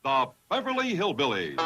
the Beverly Hillbillies.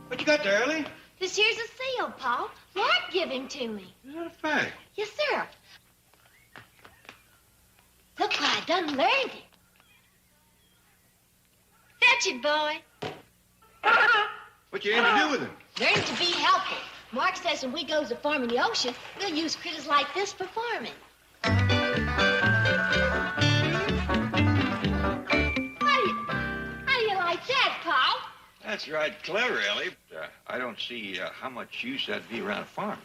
What you got there, Ellie? This here's a seal, Paul. Mark give him to me. Is that a fact? Yes, sir. Look what I done learned it. Fetch it, boy. What you aim to do with him? Learn to be helpful. Mark says when we goes to farm in the ocean, we'll use critters like this for farming. How do you like that, Paul? That's right, clever, Ellie. I don't see how much use that'd be around a farm.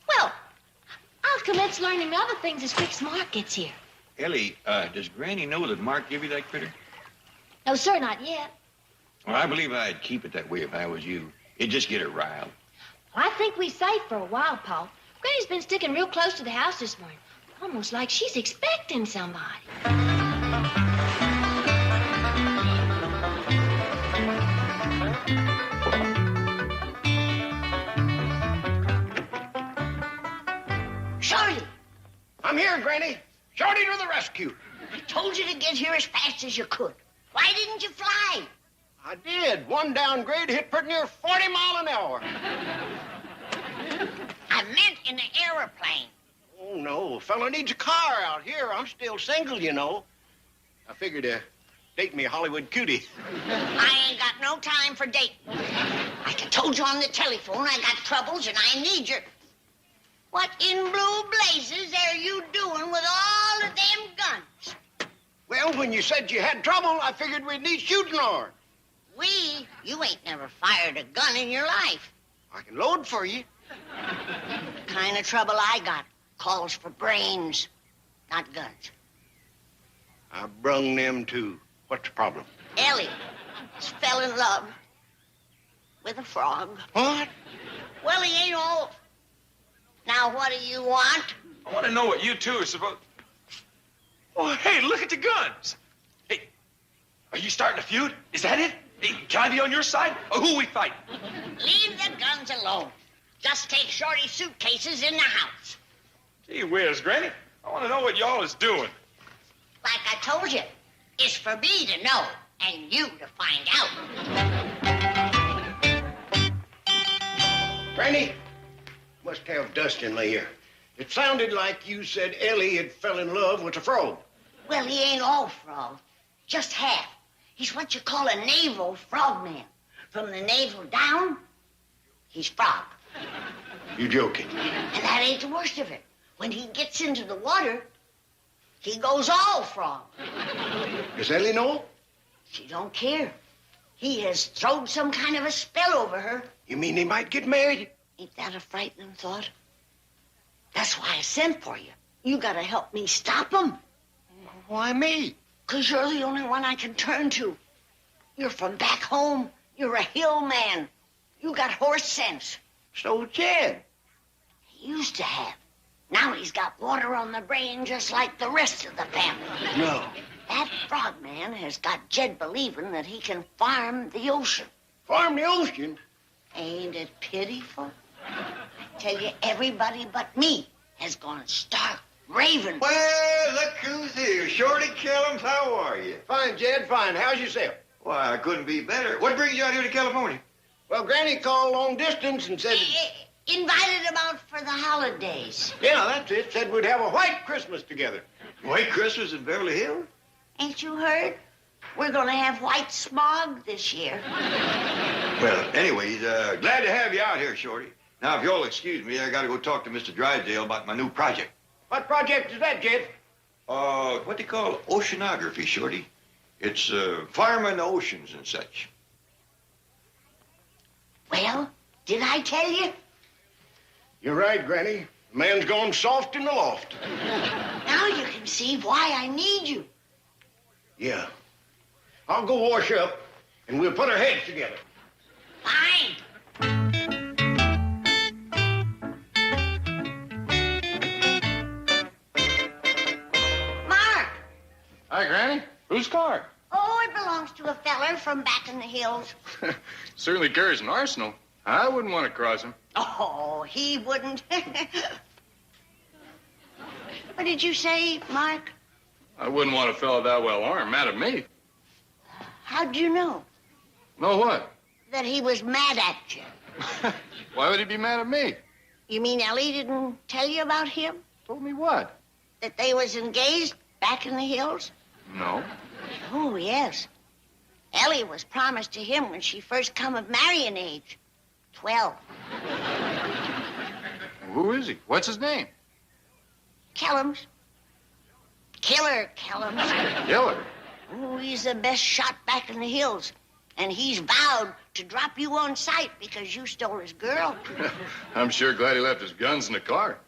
Well, I'll commence learning other things as quick as Mark gets here. Ellie, does Granny know that Mark gave you that critter? No, sir, not yet. Well, I believe I'd keep it that way if I was you. It'd just get her riled. Well, I think we're safe for a while, Paul. Granny's been sticking real close to the house this morning. Almost like she's expecting somebody. Shorty! I'm here, Granny. Shorty to the rescue. I told you to get here as fast as you could. Why didn't you fly? I did. One downgrade hit pretty near 40 mile an hour. I meant in the aeroplane. Oh, no. A fella needs a car out here. I'm still single, you know. I figured to date me a Hollywood cutie. I ain't got no time for dating. Like I told you on the telephone, I got troubles and I need your... What in blue blazes are you doing with all of them guns? Well, when you said you had trouble, I figured we'd need shooting iron. You ain't never fired a gun in your life. I can load for you. The kind of trouble I got calls for brains, not guns. I brung them too. What's the problem? Ellie fell in love with a frog. What? Well, he ain't all... Now, what do you want? I want to know what you two are supposed... Oh, hey, look at the guns. Hey, are you starting a feud? Is that it? Hey, can I be on your side? Or who we fighting? Leave the guns alone. Just take Shorty's suitcases in the house. Gee whiz, Granny. I want to know what y'all is doing. Like I told you, it's for me to know and you to find out. Granny, must have dust in my ear. It sounded like you said Ellie had fell in love with a frog. Well, he ain't all frog, just half. He's what you call a naval frogman. From the navel down, he's frog. You joking? And that ain't the worst of it. When he gets into the water, he goes all frog. Does Ellie know? She don't care. He has thrown some kind of a spell over her. You mean they might get married? Ain't that a frightening thought? That's why I sent for you. You gotta help me stop him. Why me? 'Cause you're the only one I can turn to. You're from back home. You're a hill man. You got horse sense. So Jed. He used to have. Now he's got water on the brain just like the rest of the family. No. That frogman has got Jed believing that he can farm the ocean. Farm the ocean? Ain't it pitiful? I tell you, everybody but me has gone stark raving. Well, look who's here. Shorty Kellums, how are you? Fine, Jed, fine. How's yourself? Why, I couldn't be better. What brings you out here to California? Well, Granny called long distance and said... Invited him out for the holidays. Yeah, that's it. Said we'd have a white Christmas together. White Christmas in Beverly Hills? Ain't you heard? We're gonna have white smog this year. Well, anyways, glad to have you out here, Shorty. Now, if you'll excuse me, I gotta go talk to Mr. Drysdale about my new project. What project is that, Jed? What they call oceanography, Shorty. It's, farming the oceans and such. Well, did I tell you? You're right, Granny. The man's gone soft in the loft. Now you can see why I need you. Yeah. I'll go wash up, and we'll put our heads together. Fine. Whose car? Oh, it belongs to a feller from back in the hills. Certainly carries an arsenal. I wouldn't want to cross him. Oh, he wouldn't. What did you say, Mark? I wouldn't want a fellow that well armed mad at me. How'd you know? Know what? That he was mad at you. Why would he be mad at me? You mean Ellie didn't tell you about him? Told me what? That they was engaged back in the hills? No. Oh, yes. Ellie was promised to him when she first come of marrying age. 12. Who is he? What's his name? Kellums. Killer Kellums. Killer. Oh, he's the best shot back in the hills. And he's vowed to drop you on sight because you stole his girl. I'm sure glad he left his guns in the car.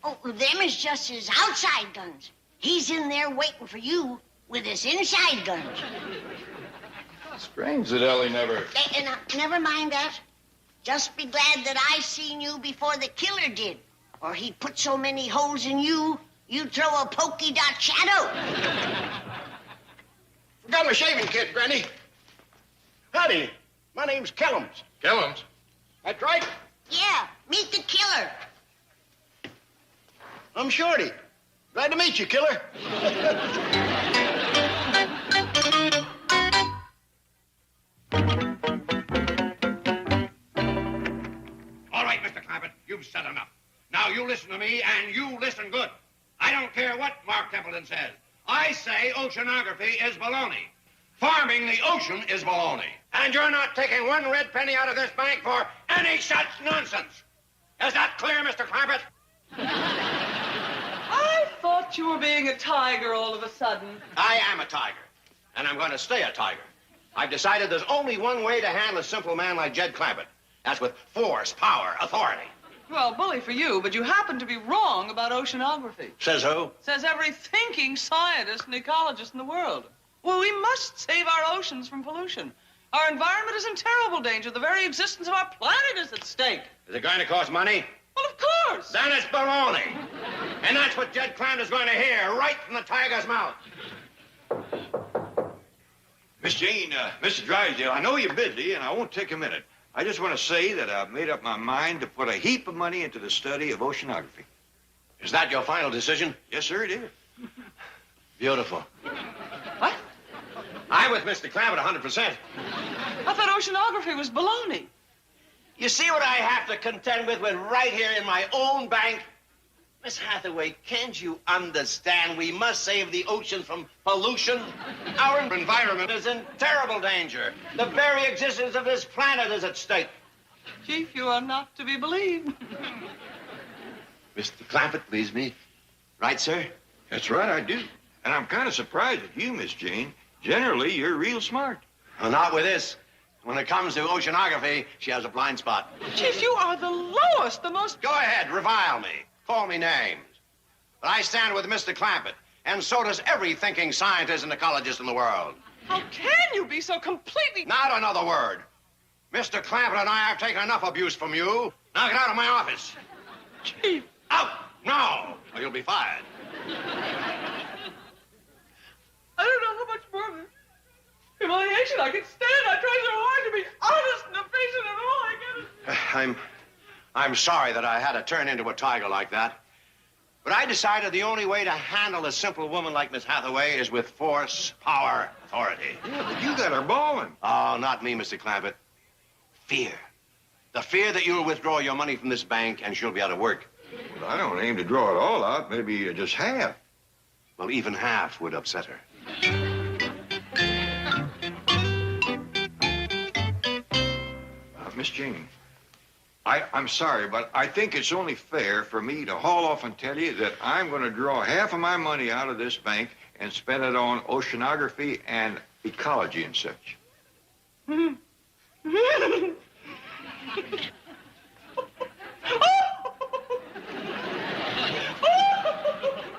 Oh, them is just his outside guns. He's in there waiting for you with his inside guns. Strange that Ellie never... Never mind that. Just be glad that I seen you before the killer did. Or he'd put so many holes in you, you'd throw a polka dot shadow. Forgot my shaving kit, Granny. Howdy, my name's Kellums. Kellums? That's right. Yeah, meet the killer. I'm Shorty. Glad to meet you, killer. All right, Mr. Clampett, you've said enough. Now you listen to me, and you listen good. I don't care what Mark Templeton says. I say oceanography is baloney. Farming the ocean is baloney. And you're not taking one red penny out of this bank for any such nonsense. Is that clear, Mr. Clampett? I thought you were being a tiger all of a sudden. I am a tiger, and I'm going to stay a tiger. I've decided there's only one way to handle a simple man like Jed Clampett. That's with force, power, authority. Well, bully for you, but you happen to be wrong about oceanography. Says who? Says every thinking scientist and ecologist in the world. Well, we must save our oceans from pollution. Our environment is in terrible danger. The very existence of our planet is at stake. Is it going to cost money? Well, of course. Then it's baloney. And that's what Jed Clampett is going to hear right from the tiger's mouth. Miss Jane, Mr. Drysdale, I know you're busy, and I won't take a minute. I just want to say that I've made up my mind to put a heap of money into the study of oceanography. Is that your final decision? Yes, sir, it is. Beautiful. What? I'm with Mr. Clampett 100%. I thought oceanography was baloney. You see what I have to contend with right here in my own bank? Miss Hathaway, can't you understand we must save the ocean from pollution? Our environment is in terrible danger. The very existence of this planet is at stake. Chief, you are not to be believed. Mr. Clampett, please me. Right, sir? That's right, I do. And I'm kind of surprised at you, Miss Jane. Generally, you're real smart. Well, not with this. When it comes to oceanography, she has a blind spot. Chief, you are the lowest, the most... Go ahead, revile me. Call me names. But I stand with Mr. Clampett, and so does every thinking scientist and ecologist in the world. How can you be so completely... Not another word. Mr. Clampett and I have taken enough abuse from you. Now get out of my office. Chief. Out! No, or you'll be fired. I don't know how much more humiliation I can stand. I try so hard to be honest and efficient and all I get is... I'm sorry that I had to turn into a tiger like that. But I decided the only way to handle a simple woman like Miss Hathaway is with force, power, authority. Yeah, but you got her bawling. Oh, not me, Mr. Clampett. Fear. The fear that you'll withdraw your money from this bank and she'll be out of work. Well, I don't aim to draw it all out. Maybe just half. Well, even half would upset her. Miss Jane, I'm sorry, but I think it's only fair for me to haul off and tell you that I'm going to draw half of my money out of this bank and spend it on oceanography and ecology and such.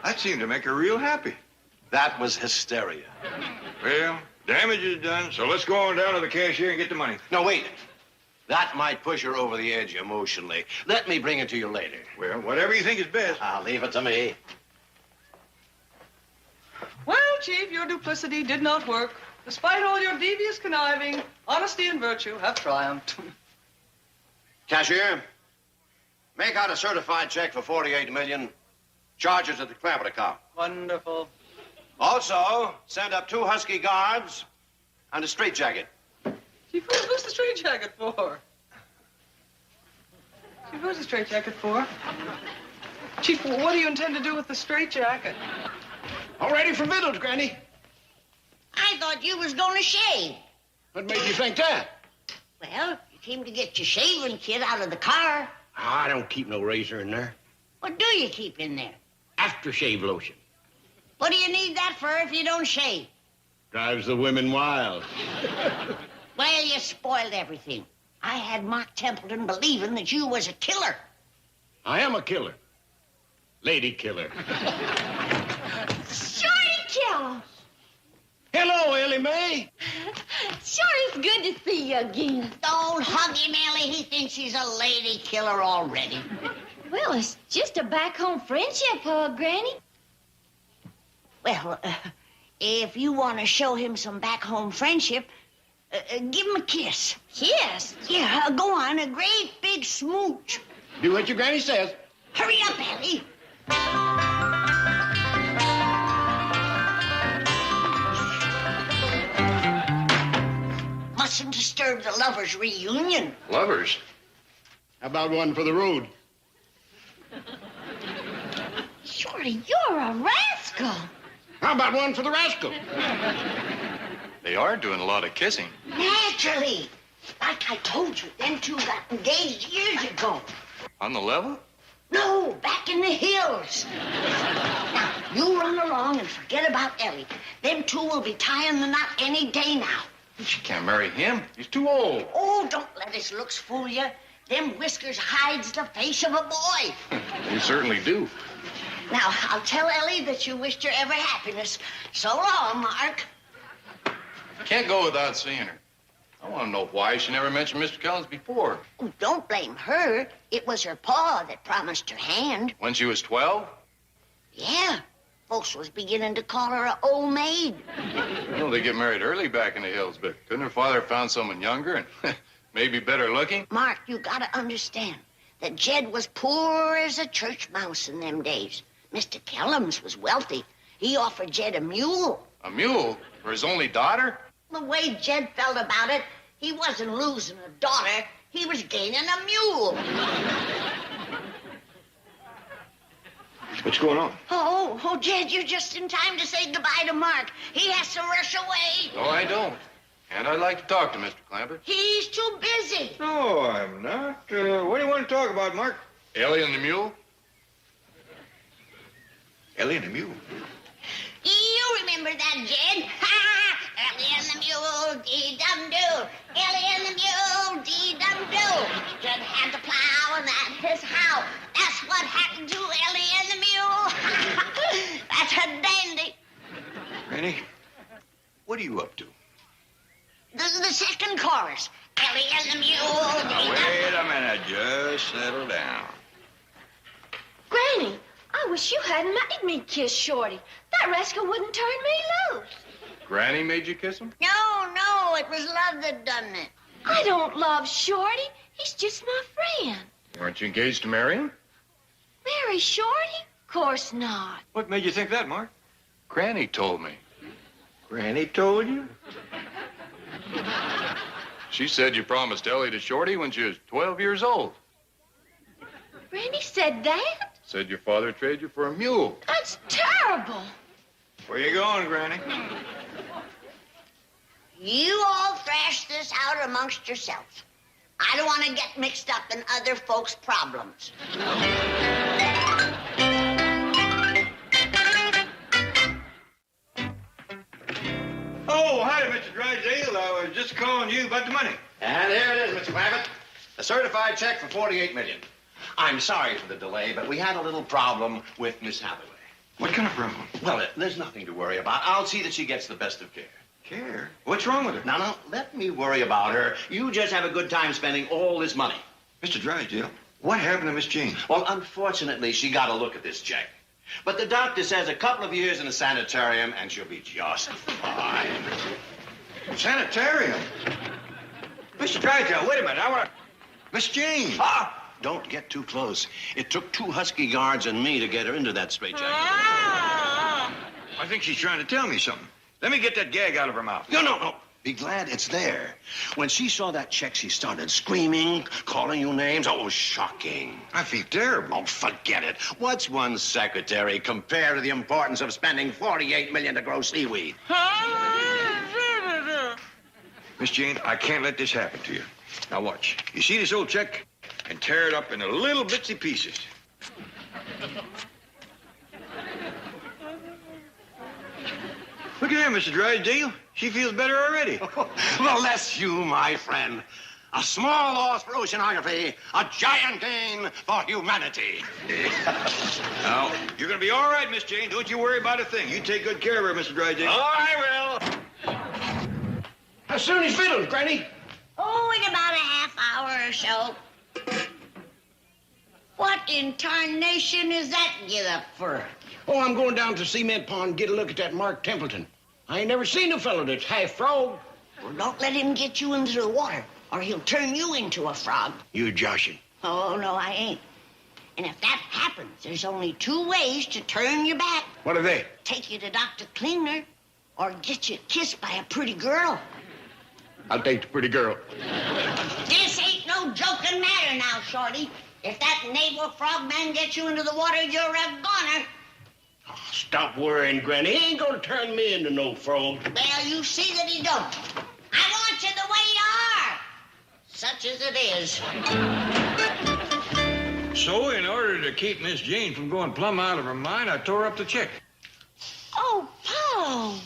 That seemed to make her real happy. That was hysteria. Well, damage is done, so let's go on down to the cashier and get the money. No, wait. That might push her over the edge emotionally. Let me bring it to you later. Well, whatever you think is best. I'll leave it to me. Well, Chief, your duplicity did not work. Despite all your devious conniving, honesty and virtue have triumphed. Cashier, make out a certified check for $48 million. Charges at the Clampett account. Wonderful. Also, send up 2 husky guards and a straitjacket. Chief, who's the straitjacket for? Chief, who's the straitjacket for? Chief, what do you intend to do with the straitjacket? All ready for victuals, Granny. I thought you was going to shave. What made you think that? Well, you came to get your shaving kit out of the car. I don't keep no razor in there. What do you keep in there? Aftershave lotion. What do you need that for if you don't shave? Drives the women wild. Well, you spoiled everything. I had Mark Templeton believing that you was a killer. I am a killer. Lady killer. Shorty Kill! Hello, Ellie Mae. Shorty, it's good to see you again. Don't hug him, Ellie. He thinks he's a lady killer already. Well, it's just a back-home friendship hug, Granny. Well, if you want to show him some back-home friendship, give him a kiss. Kiss? Yeah, go on, a great big smooch. Do what your granny says. Hurry up, Ellie. Mustn't disturb the lovers' reunion. Lovers? How about one for the road? Shorty, you're a rascal. How about one for the rascal? They are doing a lot of kissing. Naturally. Like I told you, them two got engaged years ago. On the level? No, back in the hills. Now, you run along and forget about Ellie. Them two will be tying the knot any day now. She can't marry him. He's too old. Oh, don't let his looks fool you. Them whiskers hides the face of a boy. They certainly do. Now, I'll tell Ellie that you wished her every happiness. So long, Mark. Can't go without seeing her. I want to know why she never mentioned Mr. Collins before. Oh, don't blame her. It was her pa that promised her hand. When she was 12? Yeah. Folks was beginning to call her an old maid. You know, they get married early back in the hills, but couldn't her father have found someone younger and maybe better looking? Mark, you gotta understand that Jed was poor as a church mouse in them days. Mr. Kellums was wealthy. He offered Jed a mule. A mule? For his only daughter? The way Jed felt about it, he wasn't losing a daughter. He was gaining a mule. What's going on? Oh, Jed, you're just in time to say goodbye to Mark. He has to rush away. No, I don't. And I'd like to talk to Mr. Clampett. He's too busy. No, I'm not. What do you want to talk about, Mark? Ellie and the mule? Ellie and the mule. You remember that, Jed? Ha! Ellie and the mule, dee-dum-doo. Ellie and the mule, dee-dum-doo. Jed had to plow, and that is how. That's what happened to Ellie and the mule. That's a dandy. Granny, what are you up to? The second chorus. Ellie and the mule, Now, wait a minute. Just settle down. Granny, I wish you hadn't made me kiss Shorty. That rascal wouldn't turn me loose. Granny made you kiss him? No, it was love that done it. I don't love Shorty. He's just my friend. Aren't you engaged to marry him? Marry Shorty? Of course not. What made you think that, Mark? Granny told me. Granny told you? She said you promised Ellie to Shorty when she was 12 years old. Granny said that? Said your father traded you for a mule. That's terrible. Where you going, Granny? You all thrash this out amongst yourselves. I don't want to get mixed up in other folks' problems. Oh, hi, Mr. Drysdale. I was just calling you about the money. And here it is, Mr. Clampett. A certified check for $48 million. I'm sorry for the delay, but we had a little problem with Miss Hathaway. What kind of problem? Well, there's nothing to worry about. I'll see that she gets the best of care. Care? What's wrong with her? Now, let me worry about her. You just have a good time spending all this money. Mr. Drysdale, what happened to Miss Jane? Well, unfortunately, she got a look at this check. But the doctor says a couple of years in a sanitarium and she'll be just fine. Sanitarium? Mr. Drysdale, wait a minute. I want to... Miss Jane. Ah! Don't get too close. It took 2 husky guards and me to get her into that straitjacket. I think she's trying to tell me something. Let me get that gag out of her mouth. No. Be glad it's there. When she saw that check, she started screaming, calling you names. Oh, it was shocking. I feel terrible. Oh, forget it. What's one secretary compared to the importance of spending $48 million to grow seaweed? Miss Jane, I can't let this happen to you. Now watch. You see this old check? And tear it up into little bitsy pieces. Look at her, Mr. Drysdale. She feels better already. Well, that's you, my friend. A small loss for oceanography, a giant gain for humanity. Now, you're going to be all right, Miss Jane. Don't you worry about a thing. You take good care of her, Mr. Drysdale. Oh, I will. How soon is fiddles, Granny? Oh, in about a half hour or so. What in tarnation is that get up for? Oh, I'm going down to Cement Pond, get a look at that Mark Templeton. I ain't never seen a fellow that's half frog. Well, don't let him get you into the water, or he'll turn you into a frog. You joshing. Oh, no, I ain't. And if that happens, there's only 2 ways to turn your back. What are they? Take you to Dr. Klingner, or get you kissed by a pretty girl. I'll take the pretty girl. This ain't no joking matter now, Shorty. If that naval frogman gets you into the water, you're a goner. Oh, stop worrying, Granny. He ain't gonna turn me into no frog. Well, you see that he don't. I want you the way you are, such as it is. So, in order to keep Miss Jane from going plumb out of her mind, I tore up the check. Oh, Paul.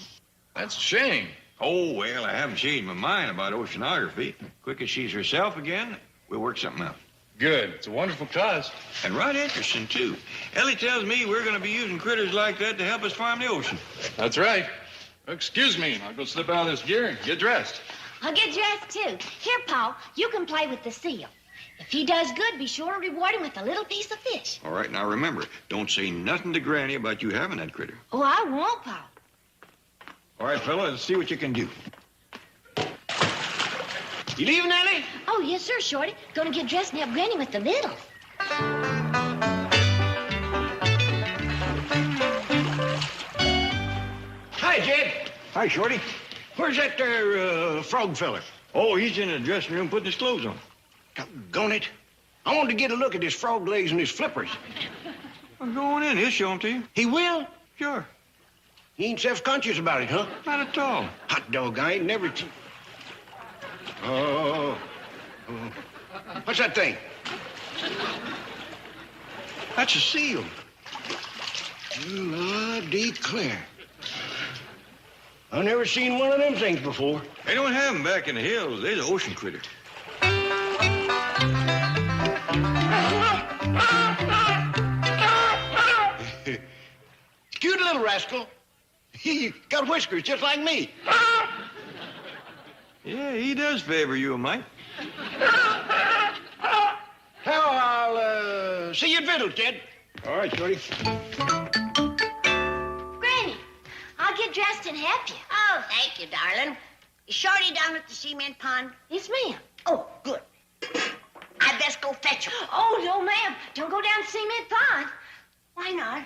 That's a shame. Oh, well, I haven't changed my mind about oceanography. Quick as she's herself again, we'll work something out. Good. It's a wonderful cause. And right interesting, too. Ellie tells me we're going to be using critters like that to help us farm the ocean. That's right. Excuse me. I'll go slip out of this gear and get dressed. I'll get dressed, too. Here, Paul, you can play with the seal. If he does good, be sure to reward him with a little piece of fish. All right, now remember, don't say nothing to Granny about you having that critter. Oh, I won't, Paul. All right, fella, let's see what you can do. You leaving, Ellie? Oh, yes, sir, Shorty. Gonna get dressed and help Granny with the littles. Hi, Jed. Hi, Shorty. Where's that there frog feller? Oh, he's in the dressing room putting his clothes on. Doggone it. I wanted to get a look at his frog legs and his flippers. Well, go on in. He'll show them to you. He will? Sure. He ain't self-conscious about it, huh? Not at all. Hot dog, I ain't never... Oh. What's that thing? That's a seal. Well, I declare. I never seen one of them things before. They don't have them back in the hills. They're the ocean critter. Cute little rascal. He got whiskers just like me. Yeah, he does favor you a mite. Well, I'll see you at Vittles, Jed. All right, Shorty. Granny, I'll get dressed and help you. Oh, thank you, darling. Is Shorty down at the cement pond? Yes, ma'am. Oh, good. I best go fetch her. Oh, no, ma'am. Don't go down to Cement Pond. Why not?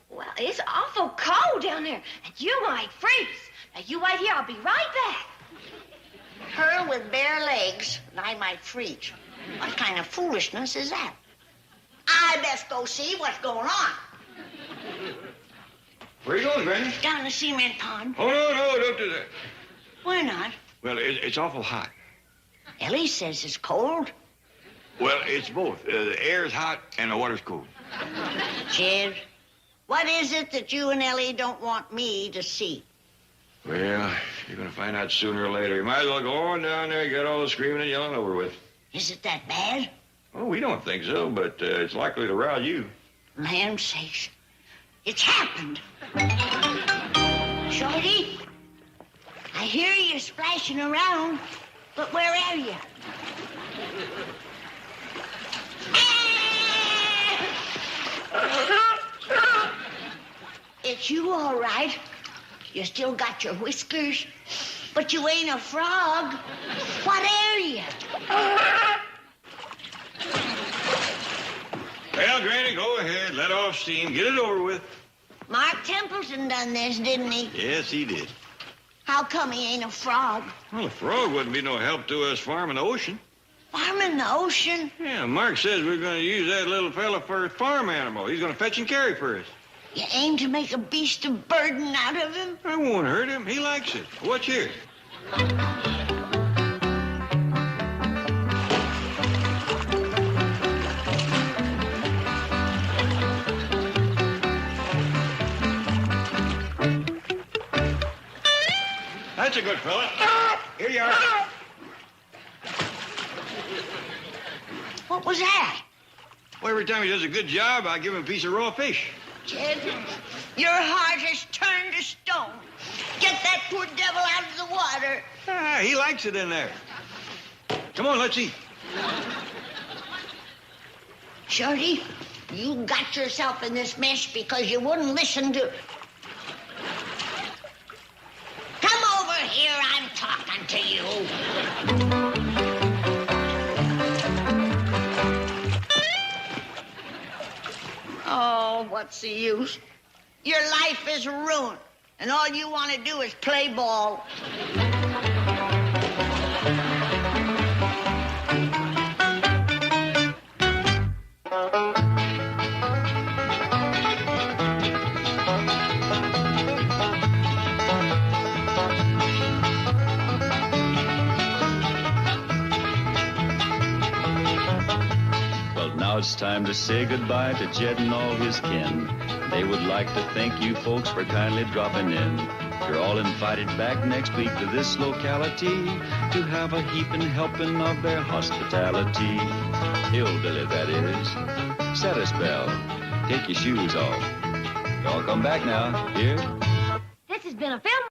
Well, it's awful cold down there, and you might freeze. Now, you wait here. I'll be right back. Her with bare legs, and I might freeze. What kind of foolishness is that? I best go see what's going on. Where are you going, Granny? Down the cement pond. Oh, no, don't do that. Why not? Well, it's awful hot. Ellie says it's cold. Well, it's both. The air's hot and the water's cold. Jed, what is it that you and Ellie don't want me to see? Well, you're going to find out sooner or later. You might as well go on down there and get all the screaming and yelling over with. Is it that bad? Oh, we don't think so, but it's likely to rouse you. Land sakes. It's happened. Shorty, I hear you splashing around, but where are you? It's you, all right. You still got your whiskers, but you ain't a frog. What are you? Well, Granny, go ahead. Let off steam. Get it over with. Mark Templeton done this, didn't he? Yes, he did. How come he ain't a frog? Well, a frog wouldn't be no help to us farming the ocean. Farming the ocean? Yeah, Mark says we're going to use that little fella for a farm animal. He's going to fetch and carry for us. You aim to make a beast of burden out of him? I won't hurt him. He likes it. Watch here. That's a good fella. Here you are. What was that? Well, every time he does a good job, I give him a piece of raw fish. Jed, your heart has turned to stone. Get that poor devil out of the water. Ah, he likes it in there. Come on, let's eat. Shorty, you got yourself in this mess because you wouldn't listen to... Come over here, I'm talking to you. Oh, what's the use? Your life is ruined, and all you want to do is play ball. Now it's time to say goodbye to Jed and all his kin. They would like to thank you folks for kindly dropping in. You're all invited back next week to this locality to have a heaping helping of their hospitality. Hillbilly, that is. Set a spell. Take your shoes off. Y'all come back now. Here. This has been a Filmways